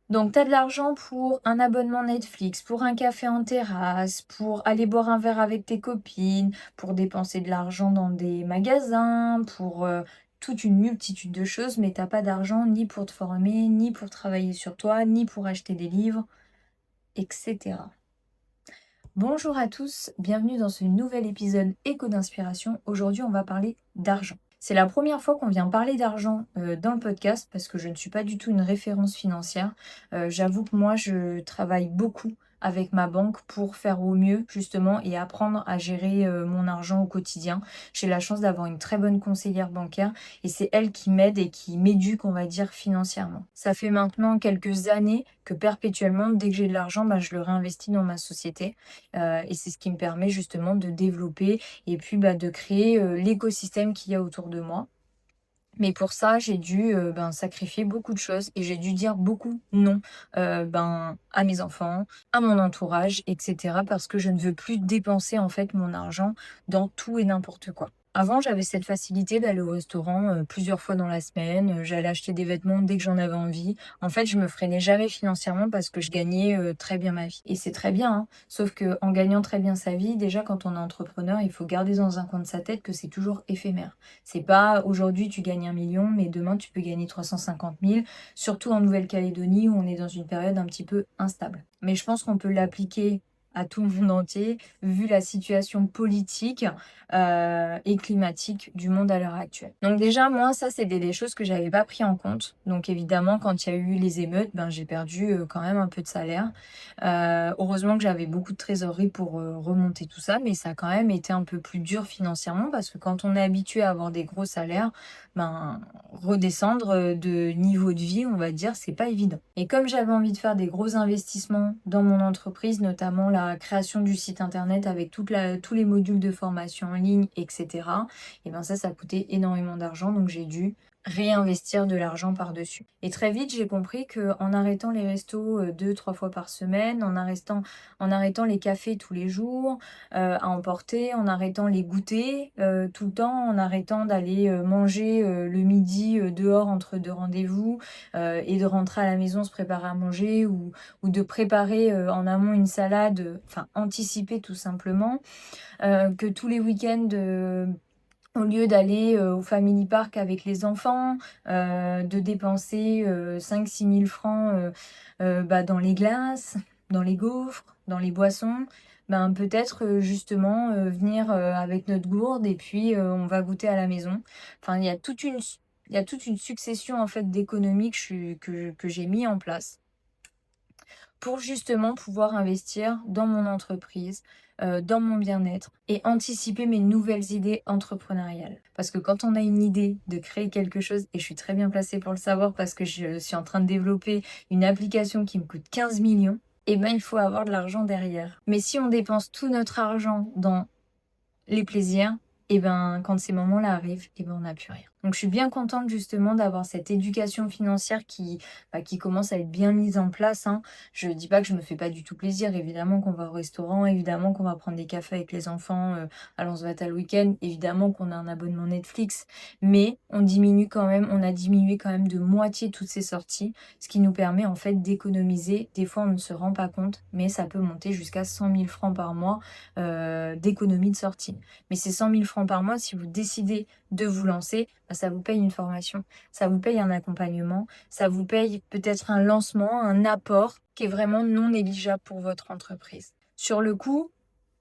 Donc, tu as de l'argent pour un abonnement Netflix, pour un café en terrasse, pour aller boire un verre avec tes copines, pour dépenser de l'argent dans des magasins, pour toute une multitude de choses, mais t'as pas d'argent ni pour te former, ni pour travailler sur toi, ni pour acheter des livres, etc. Bonjour à tous, bienvenue dans ce nouvel épisode Écho d'inspiration. Aujourd'hui, on va parler d'argent. C'est la première fois qu'on vient parler d'argent dans le podcast parce que je ne suis pas du tout une référence financière. J'avoue que moi, je travaille beaucoup avec ma banque pour faire au mieux justement et apprendre à gérer mon argent au quotidien. J'ai la chance d'avoir une très bonne conseillère bancaire et c'est elle qui m'aide et qui m'éduque, on va dire, financièrement. Ça fait maintenant quelques années que perpétuellement, dès que j'ai de l'argent, je le réinvestis dans ma société. Et c'est ce qui me permet justement de développer et puis de créer l'écosystème qu'il y a autour de moi. Mais pour ça, j'ai dû sacrifier beaucoup de choses et j'ai dû dire beaucoup non à mes enfants, à mon entourage, etc. parce que je ne veux plus dépenser en fait mon argent dans tout et n'importe quoi. Avant, j'avais cette facilité d'aller au restaurant plusieurs fois dans la semaine. J'allais acheter des vêtements dès que j'en avais envie. En fait, je me freinais jamais financièrement parce que je gagnais très bien ma vie. Et c'est très bien, hein. Sauf que en gagnant très bien sa vie, déjà quand on est entrepreneur, il faut garder dans un coin de sa tête que c'est toujours éphémère. C'est pas aujourd'hui tu gagnes 1 million, mais demain tu peux gagner 350 000, surtout en Nouvelle-Calédonie où on est dans une période un petit peu instable. Mais je pense qu'on peut l'appliquer à tout le monde entier, vu la situation politique et climatique du monde à l'heure actuelle. Donc déjà, moi, ça, c'est des choses que j'avais pas pris en compte. Donc évidemment, quand il y a eu les émeutes, j'ai perdu quand même un peu de salaire. Heureusement que j'avais beaucoup de trésorerie pour remonter tout ça, mais ça a quand même été un peu plus dur financièrement parce que quand on est habitué à avoir des gros salaires, redescendre de niveau de vie, on va dire, c'est pas évident. Et comme j'avais envie de faire des gros investissements dans mon entreprise, notamment la création du site internet avec tous les modules de formation en ligne, etc., et ça coûtait énormément d'argent, donc j'ai dû réinvestir de l'argent par-dessus. Et très vite, j'ai compris que en arrêtant les restos 2-3 fois par semaine, en arrêtant les cafés tous les jours, à emporter, en arrêtant les goûters tout le temps, en arrêtant d'aller manger le midi dehors entre deux rendez-vous et de rentrer à la maison se préparer à manger ou de préparer en amont une salade, enfin anticiper tout simplement, que tous les week-ends au lieu d'aller au Family Park avec les enfants, de dépenser 5-6 000 francs dans les glaces, dans les gaufres, dans les boissons, peut-être justement venir avec notre gourde et puis on va goûter à la maison. Enfin, il y a toute une succession en fait d'économies que j'ai mis en place pour justement pouvoir investir dans mon entreprise, dans mon bien-être et anticiper mes nouvelles idées entrepreneuriales. Parce que quand on a une idée de créer quelque chose, et je suis très bien placée pour le savoir parce que je suis en train de développer une application qui me coûte 15 millions, il faut avoir de l'argent derrière. Mais si on dépense tout notre argent dans les plaisirs, quand ces moments-là arrivent, on n'a plus rien. Donc je suis bien contente justement d'avoir cette éducation financière qui commence à être bien mise en place, hein. Je dis pas que je me fais pas du tout plaisir, évidemment qu'on va au restaurant, évidemment qu'on va prendre des cafés avec les enfants à Lanzarote le week-end, évidemment qu'on a un abonnement Netflix, mais on a diminué quand même de moitié toutes ces sorties, ce qui nous permet en fait d'économiser. Des fois on ne se rend pas compte, mais ça peut monter jusqu'à 100 000 francs par mois d'économie de sortie. Mais ces 100 000 francs par mois, si vous décidez de vous lancer, ça vous paye une formation, ça vous paye un accompagnement, ça vous paye peut-être un lancement, un apport qui est vraiment non négligeable pour votre entreprise. Sur le coup,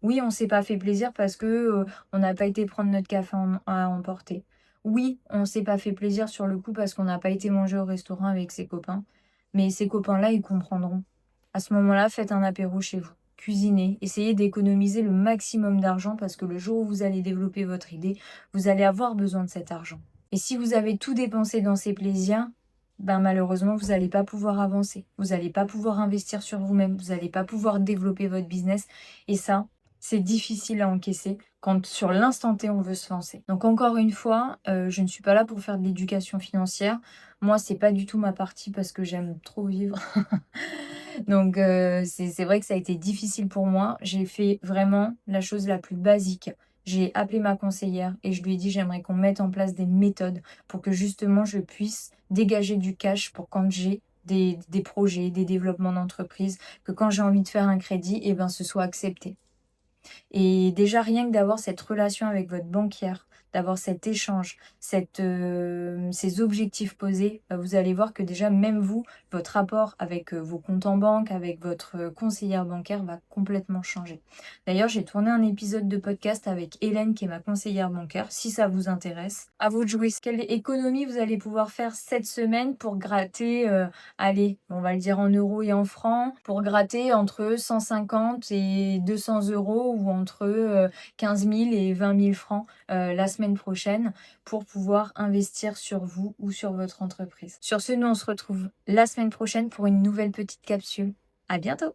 oui, on s'est pas fait plaisir parce que on n'a pas été prendre notre café à emporter. Oui, on s'est pas fait plaisir sur le coup parce qu'on n'a pas été manger au restaurant avec ses copains. Mais ces copains-là, ils comprendront. À ce moment-là, faites un apéro chez vous. Cuisinez, essayez d'économiser le maximum d'argent parce que le jour où vous allez développer votre idée, vous allez avoir besoin de cet argent. Et si vous avez tout dépensé dans ces plaisirs, malheureusement, vous n'allez pas pouvoir avancer. Vous n'allez pas pouvoir investir sur vous-même. Vous n'allez pas pouvoir développer votre business. Et ça, c'est difficile à encaisser quand sur l'instant T, on veut se lancer. Donc encore une fois, je ne suis pas là pour faire de l'éducation financière. Moi, c'est pas du tout ma partie parce que j'aime trop vivre. Donc c'est vrai que ça a été difficile pour moi. J'ai fait vraiment la chose la plus basique. J'ai appelé ma conseillère et je lui ai dit j'aimerais qu'on mette en place des méthodes pour que justement je puisse dégager du cash pour quand j'ai des projets, des développements d'entreprise, que quand j'ai envie de faire un crédit, et ben, ce soit accepté. Et déjà, rien que d'avoir cette relation avec votre banquière, d'avoir cet échange, ces objectifs posés, bah, vous allez voir que déjà, même vous, votre rapport avec vos comptes en banque, avec votre conseillère bancaire va complètement changer. D'ailleurs, j'ai tourné un épisode de podcast avec Hélène, qui est ma conseillère bancaire, si ça vous intéresse. À vous de jouer. Quelle économie vous allez pouvoir faire cette semaine pour gratter, allez, on va le dire en euros et en francs, pour gratter entre 150 et 200 euros ou entre 15 000 et 20 000 francs la semaine prochaine pour pouvoir investir sur vous ou sur votre entreprise. Sur ce, nous on se retrouve la semaine prochaine pour une nouvelle petite capsule. À bientôt!